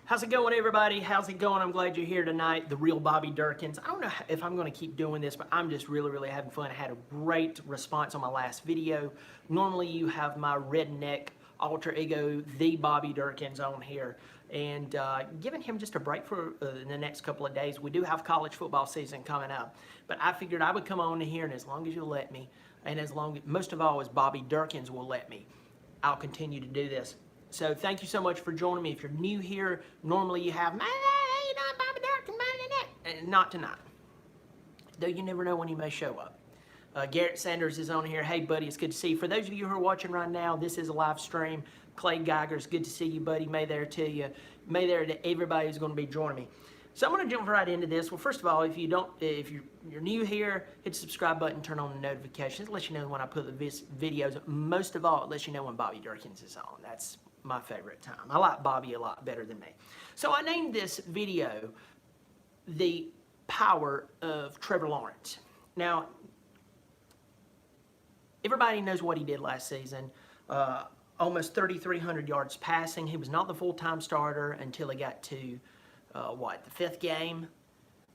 How's it going, everybody? How's it going? I'm glad you're here tonight. The real Bobby Dirkens. I don't know if I'm going to keep doing this, but I'm just really having fun. I had a great response on my last video. Normally, you have my redneck alter ego, the Bobby Dirkens, on here, and giving him just a break for the next couple of days. We do have college football season coming up, but I figured I would come on here, and as long as you'll let me, and most of all, as Bobby Dirkens will let me, I'll continue to do this. So thank you so much for joining me. If you're new here, normally you have, man, you know, Bobby Dirkens, and not tonight. Though you never know when he may show up. Garrett Sanders is on here. Hey, buddy, it's good to see you. For those of you who are watching right now, this is a live stream. Clay Geiger, it's good to see you, buddy. May there to you. May there to everybody who's going to be joining me. So I'm going to jump right into this. Well, first of all, if you're new here, hit the subscribe button, turn on the notifications. It lets you know when I put the videos. Most of all, it lets you know when Bobby Dirkens is on. That's my favorite time. I like Bobby a lot better than me. So I named this video The Power of Trevor Lawrence. Now, everybody knows what he did last season. Almost 3,300 yards passing. He was not the full-time starter until he got to, the fifth game?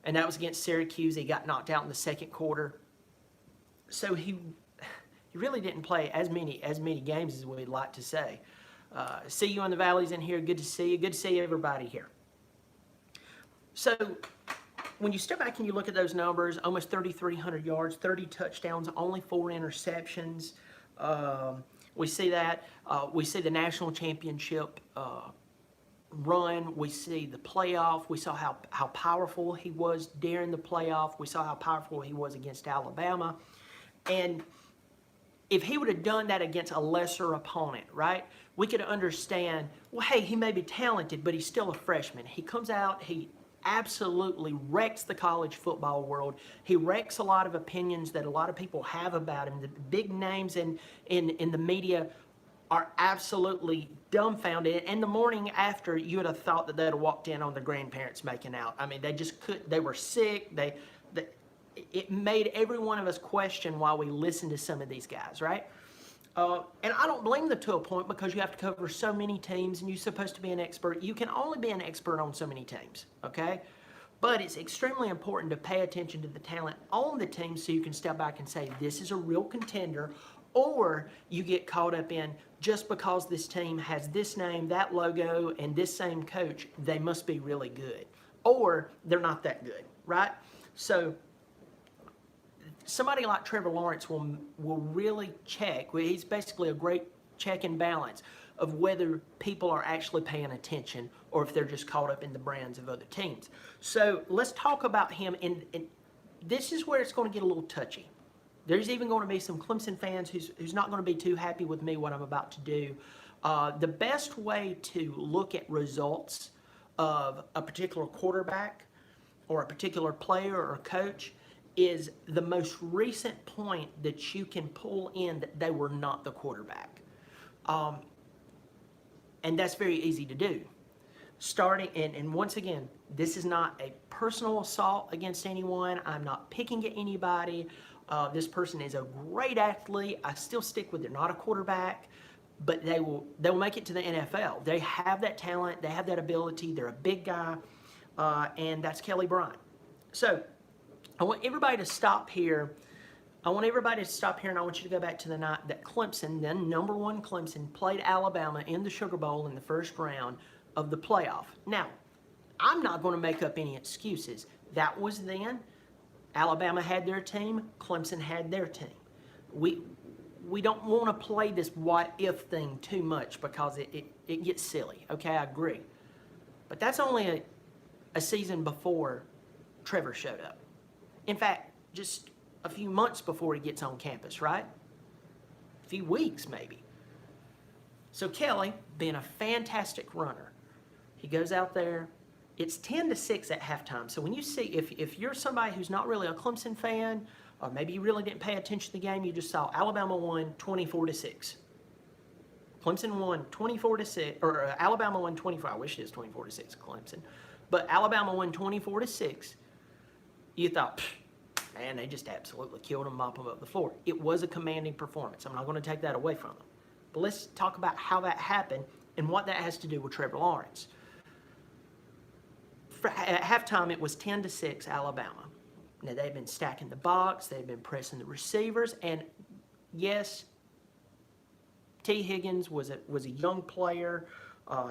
And that was against Syracuse. He got knocked out in the second quarter. So he really didn't play as many games as we'd like to say. See you in the valleys in here. Good to see you. Good to see everybody here. So when you step back and you look at those numbers, almost 3,300 yards, 30 touchdowns, only 4 interceptions. We see that. We see the national championship run. We see the playoff. We saw how powerful he was during the playoff. We saw how powerful he was against Alabama. And if he would have done that against a lesser opponent, right, we could understand, well, hey, he may be talented, but he's still a freshman. He comes out, he absolutely wrecks the college football world. He wrecks a lot of opinions that a lot of people have about him. The big names in the media are absolutely dumbfounded. And the morning after, you would have thought that they'd have walked in on their grandparents making out. I mean, they just couldn't. They were sick. It made every one of us question why we listen to some of these guys, right? And I don't blame them to a point, because you have to cover so many teams and you're supposed to be an expert. You can only be an expert on so many teams, okay? But it's extremely important to pay attention to the talent on the team so you can step back and say, this is a real contender, or you get caught up in, just because this team has this name, that logo, and this same coach, they must be really good. Or they're not that good, right? So somebody like Trevor Lawrence will really check. He's basically a great check and balance of whether people are actually paying attention or if they're just caught up in the brands of other teams. So let's talk about him. And this is where it's going to get a little touchy. There's even going to be some Clemson fans who's not going to be too happy with me what I'm about to do. The best way to look at results of a particular quarterback or a particular player or coach is the most recent point that you can pull in that they were not the quarterback. And that's very easy to do. And once again, this is not a personal assault against anyone. I'm not picking at anybody. This person is a great athlete. I still stick with they're not a quarterback, but they will make it to the NFL. They have that talent. They have that ability. They're a big guy, and that's Kelly Bryant. So I want everybody to stop here. And I want you to go back to the night that Clemson, then number 1 Clemson, played Alabama in the Sugar Bowl in the first round of the playoff. Now, I'm not going to make up any excuses. That was then. Alabama had their team. Clemson had their team. We don't want to play this what-if thing too much, because it gets silly. Okay, I agree. But that's only a season before Trevor showed up. In fact, just a few months before he gets on campus, right? A few weeks, maybe. So Kelly, being a fantastic runner, he goes out there. It's 10-6 at halftime. So when you see, if you're somebody who's not really a Clemson fan, or maybe you really didn't pay attention to the game, you just saw Alabama won 24-6. Clemson won 24-6, or Alabama won 24. I wish it was 24-6, Clemson. But Alabama won 24-6. You thought, man, they just absolutely killed them, mopped them up the floor. It was a commanding performance. I'm not going to take that away from them. But let's talk about how that happened and what that has to do with Trevor Lawrence. at halftime, it was 10-6 Alabama. Now, they've been stacking the box. They've been pressing the receivers. And, yes, T. Higgins was a young player.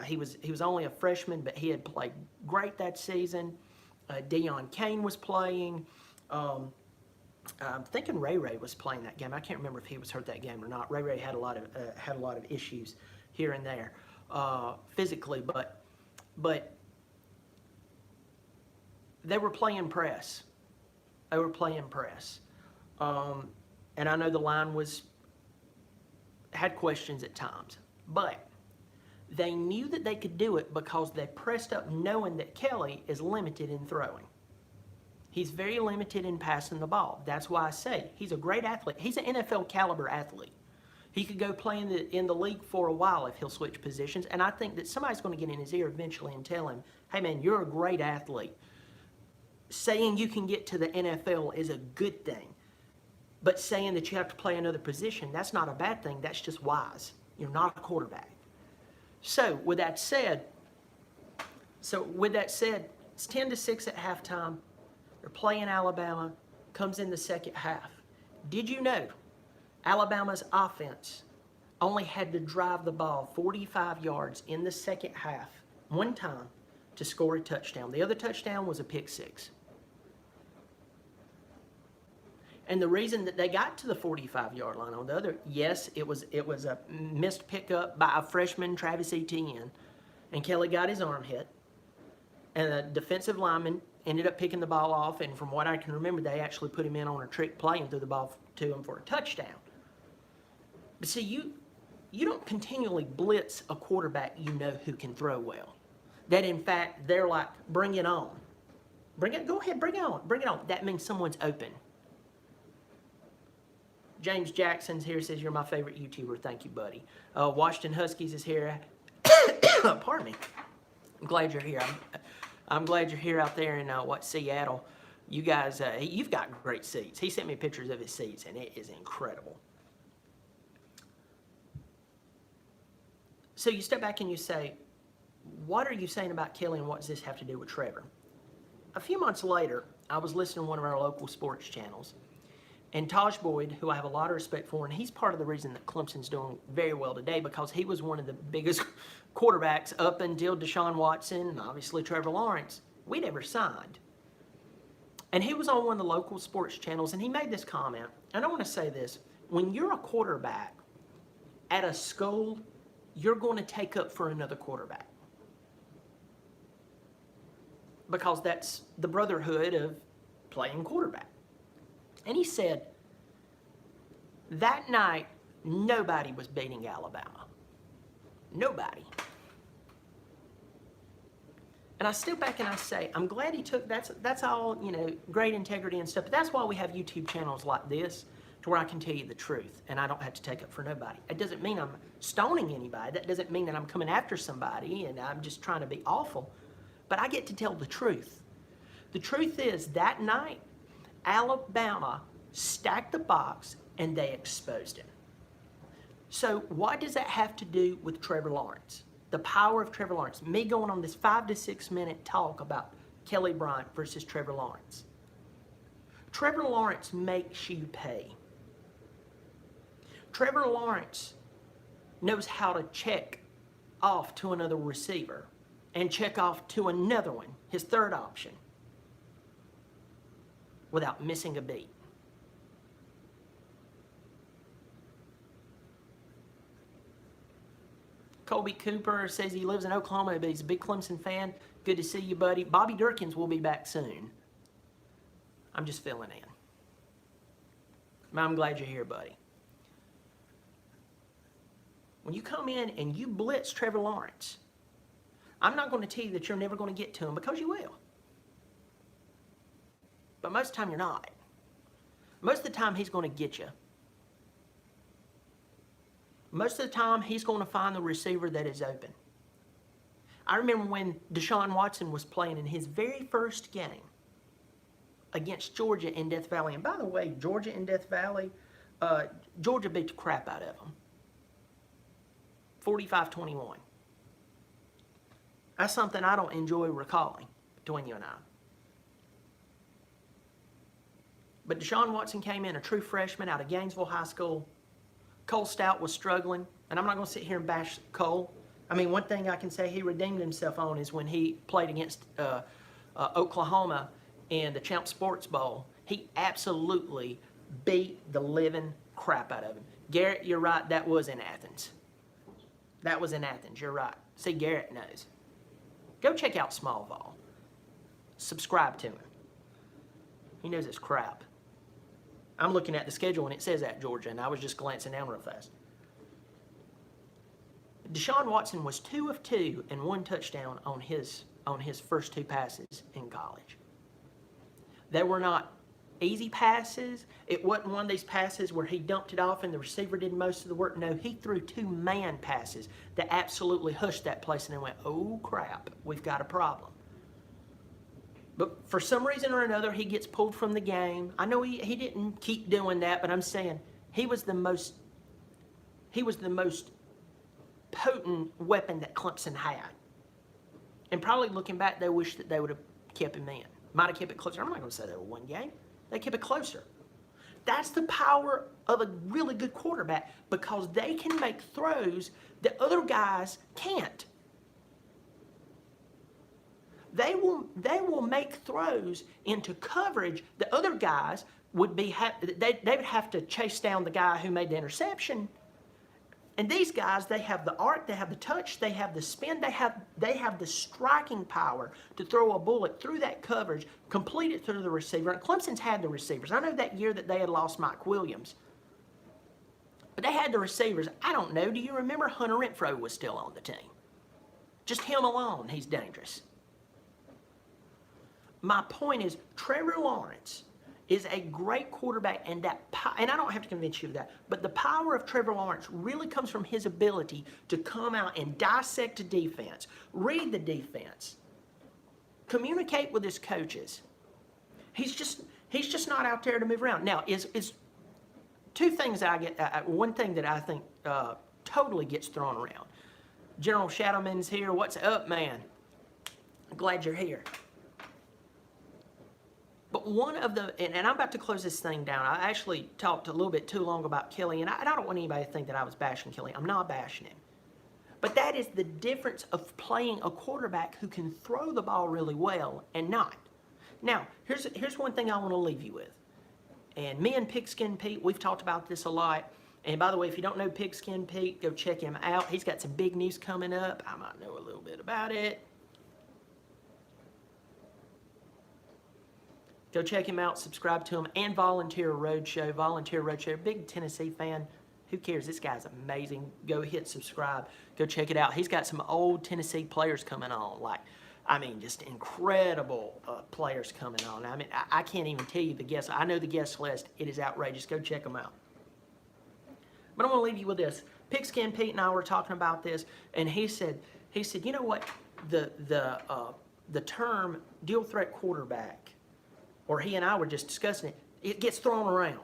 He was only a freshman, but he had played great that season. Deion Kane was playing. I'm thinking Ray was playing that game. I can't remember if he was hurt that game or not. Ray had a lot of issues here and there physically, but they were playing press. They were playing press, and I know the line had questions at times, but they knew that they could do it because they pressed up, knowing that Kelly is limited in throwing. He's very limited in passing the ball. That's why I say he's a great athlete. He's an NFL caliber athlete. He could go play in the league for a while if he'll switch positions. And I think that somebody's going to get in his ear eventually and tell him, hey, man, you're a great athlete. Saying you can get to the NFL is a good thing. But saying that you have to play another position, that's not a bad thing. That's just wise. You're not a quarterback. So with that said, it's 10-6 at halftime. They're playing Alabama, comes in the second half. Did you know Alabama's offense only had to drive the ball 45 yards in the second half one time to score a touchdown? The other touchdown was a pick six. And the reason that they got to the 45-yard line on the other, yes, it was a missed pickup by a freshman, Travis Etienne, and Kelly got his arm hit, and the defensive lineman ended up picking the ball off, and from what I can remember, they actually put him in on a trick play and threw the ball to him for a touchdown. But see, you don't continually blitz a quarterback you know who can throw well. That, in fact, they're like, bring it on. Go ahead, bring it on. That means someone's open. James Jackson's here, says, you're my favorite YouTuber. Thank you, buddy. Washington Huskies is here. Pardon me. I'm glad you're here. I'm glad you're here out there in Seattle. You guys, you've got great seats. He sent me pictures of his seats, and it is incredible. So you step back and you say, what are you saying about Kelly, and what does this have to do with Trevor? A few months later, I was listening to one of our local sports channels, and Taj Boyd, who I have a lot of respect for, and he's part of the reason that Clemson's doing very well today, because he was one of the biggest quarterbacks up until Deshaun Watson and obviously Trevor Lawrence we'd ever signed. And he was on one of the local sports channels, and he made this comment, and I want to say this. When you're a quarterback at a school, you're going to take up for another quarterback, because that's the brotherhood of playing quarterback. And he said, that night, nobody was beating Alabama. Nobody. And I step back and I say, I'm glad he took, that's all, great integrity and stuff, but that's why we have YouTube channels like this, to where I can tell you the truth, and I don't have to take up for nobody. It doesn't mean I'm stoning anybody. That doesn't mean that I'm coming after somebody and I'm just trying to be awful, but I get to tell the truth. The truth is, that night, Alabama stacked the box and they exposed him. So what does that have to do with Trevor Lawrence? The power of Trevor Lawrence. Me going on this 5 to 6 minute talk about Kelly Bryant versus Trevor Lawrence. Trevor Lawrence makes you pay. Trevor Lawrence knows how to check off to another receiver and check off to another one, his third option, without missing a beat. Colby Cooper says he lives in Oklahoma, but he's a big Clemson fan. Good to see you, buddy. Bobby Dirkens will be back soon. I'm just filling in. I'm glad you're here, buddy. When you come in and you blitz Trevor Lawrence, I'm not going to tell you that you're never going to get to him, because you will. But most of the time you're not. Most of the time he's going to get you. Most of the time he's going to find the receiver that is open. I remember when Deshaun Watson was playing in his very first game against Georgia in Death Valley. And by the way, Georgia in Death Valley, Georgia beat the crap out of them. 45-21. That's something I don't enjoy recalling. between you and I. But Deshaun Watson came in, a true freshman out of Gainesville High School. Cole Stout was struggling, and I'm not going to sit here and bash Cole. I mean, one thing I can say he redeemed himself on is when he played against Oklahoma in the Champ Sports Bowl. He absolutely beat the living crap out of him. Garrett, you're right, that was in Athens. That was in Athens, you're right. See, Garrett knows. Go check out Smallville. Subscribe to him. He knows his crap. I'm looking at the schedule and it says at Georgia, and I was just glancing down real fast. Deshaun Watson was 2 of 2 and 1 touchdown on his first 2 passes in college. They were not easy passes. It wasn't one of these passes where he dumped it off and the receiver did most of the work. No, he threw 2 man passes that absolutely hushed that place, and they went, oh crap, we've got a problem. But for some reason or another, he gets pulled from the game. I know he didn't keep doing that, but I'm saying he was the most potent weapon that Clemson had. And probably looking back, they wish that they would have kept him in. Might have kept it closer. I'm not going to say they were one game. They kept it closer. That's the power of a really good quarterback, because they can make throws that other guys can't. They will make throws into coverage that other guys would be they would have to chase down the guy who made the interception. And these guys, they have the arc, they have the touch, they have the spin, they have the striking power to throw a bullet through that coverage, complete it through the receiver. And Clemson's had the receivers. I know that year that they had lost Mike Williams, but they had the receivers. I don't know. Do you remember Hunter Renfrow was still on the team? Just him alone, he's dangerous. My point is, Trevor Lawrence is a great quarterback, and I don't have to convince you of that, but the power of Trevor Lawrence really comes from his ability to come out and dissect a defense, read the defense, communicate with his coaches. He's just not out there to move around. Now, is 2 things I get. One thing that I think totally gets thrown around. General Shadowman's here. What's up, man? I'm glad you're here. But one of the, and I'm about to close this thing down. I actually talked a little bit too long about Kelly, and I don't want anybody to think that I was bashing Kelly. I'm not bashing him. But that is the difference of playing a quarterback who can throw the ball really well and not. Now, here's one thing I want to leave you with. And me and Pigskin Pete, we've talked about this a lot. And by the way, if you don't know Pigskin Pete, go check him out. He's got some big news coming up. I might know a little bit about it. Go check him out, subscribe to him, and Volunteer Roadshow, big Tennessee fan. Who cares? This guy's amazing. Go hit subscribe. Go check it out. He's got some old Tennessee players coming on. Just incredible players coming on. I mean, I can't even tell you the guests. I know the guest list. It is outrageous. Go check them out. But I want to leave you with this. Pigskin Pete and I were talking about this, and he said, you know what? The term dual threat quarterback, or he and I were just discussing it, it gets thrown around.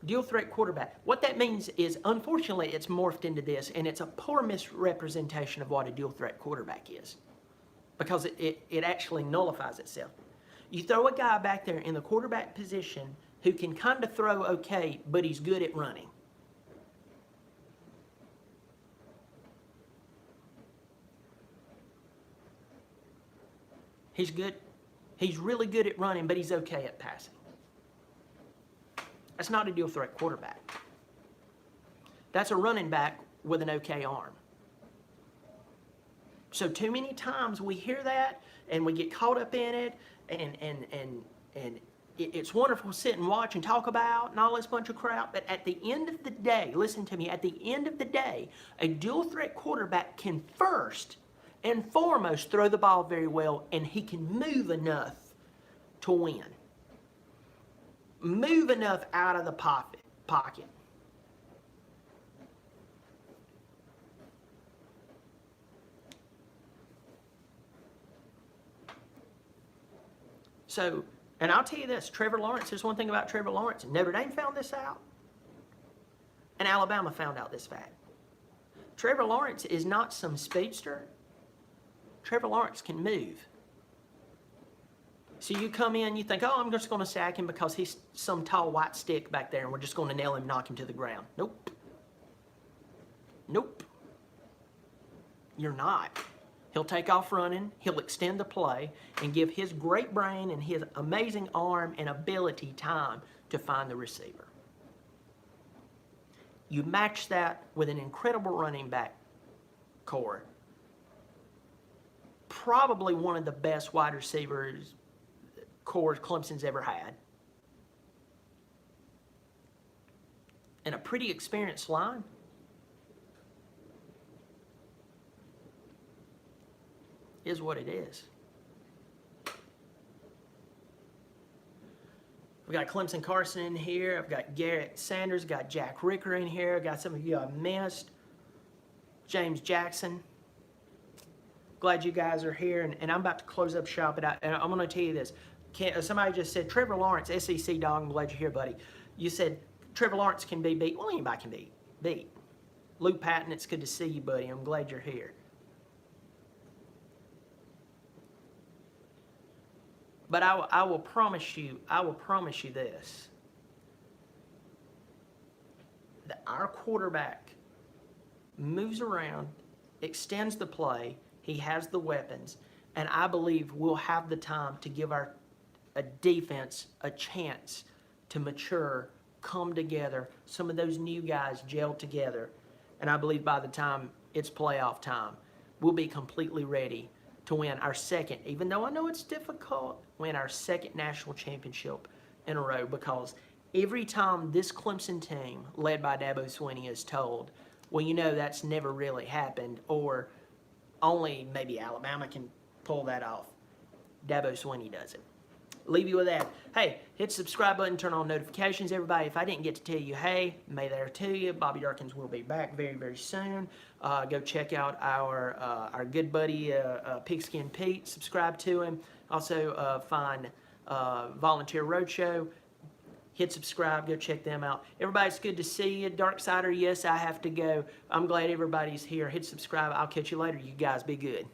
Dual threat quarterback. What that means is, unfortunately, it's morphed into this, and it's a poor misrepresentation of what a dual threat quarterback is, because it actually nullifies itself. You throw a guy back there in the quarterback position who can kind of throw okay, but he's good at running. He's good. He's really good at running, but he's okay at passing. That's not a dual threat quarterback. That's a running back with an okay arm. So too many times we hear that and we get caught up in it, and it's wonderful to sit and watch and talk about and all this bunch of crap, but at the end of the day, listen to me, at the end of the day, a dual threat quarterback can first and foremost throw the ball very well, and he can move enough to win. Move enough out of the pocket. So, and I'll tell you this, Trevor Lawrence, there's one thing about Trevor Lawrence. Notre Dame found this out, and Alabama found out this fact. Trevor Lawrence is not some speedster. Trevor Lawrence can move. So you come in, you think, oh, I'm just going to sack him because he's some tall white stick back there and we're just going to nail him, knock him to the ground. Nope. Nope. You're not. He'll take off running, he'll extend the play, and give his great brain and his amazing arm and ability time to find the receiver. You match that with an incredible running back core. Probably one of the best wide receivers core Clemson's ever had. And a pretty experienced line. Is what it is. We've got Clemson Carson in here. I've got Garrett Sanders. Got Jack Ricker in here. Got some of you I missed. James Jackson. Glad you guys are here. And I'm about to close up shop. And I'm going to tell you this. Somebody just said, Trevor Lawrence, SEC dog. I'm glad you're here, buddy. You said Trevor Lawrence can be beat. Well, anybody can be beat. Luke Patton, it's good to see you, buddy. I'm glad you're here. But I will promise you this, that our quarterback moves around, extends the play, he has the weapons, and I believe we'll have the time to give our defense a chance to mature, come together, some of those new guys gel together, and I believe by the time it's playoff time, we'll be completely ready to win our second, even though I know it's difficult, win our second national championship in a row, because every time this Clemson team, led by Dabo Swinney, is told, well, you know, that's never really happened, or only maybe Alabama can pull that off, Dabo Swinney does it. Leave you with that. Hey, hit the subscribe button, turn on notifications, everybody. If I didn't get to tell you, hey, may there to you. Bobby Dirkens will be back very, very soon. Go check out our good buddy, Pigskin Pete. Subscribe to him. Also, find Volunteer Roadshow. Hit subscribe. Go check them out. Everybody, it's good to see you. Darksider, yes, I have to go. I'm glad everybody's here. Hit subscribe. I'll catch you later. You guys be good.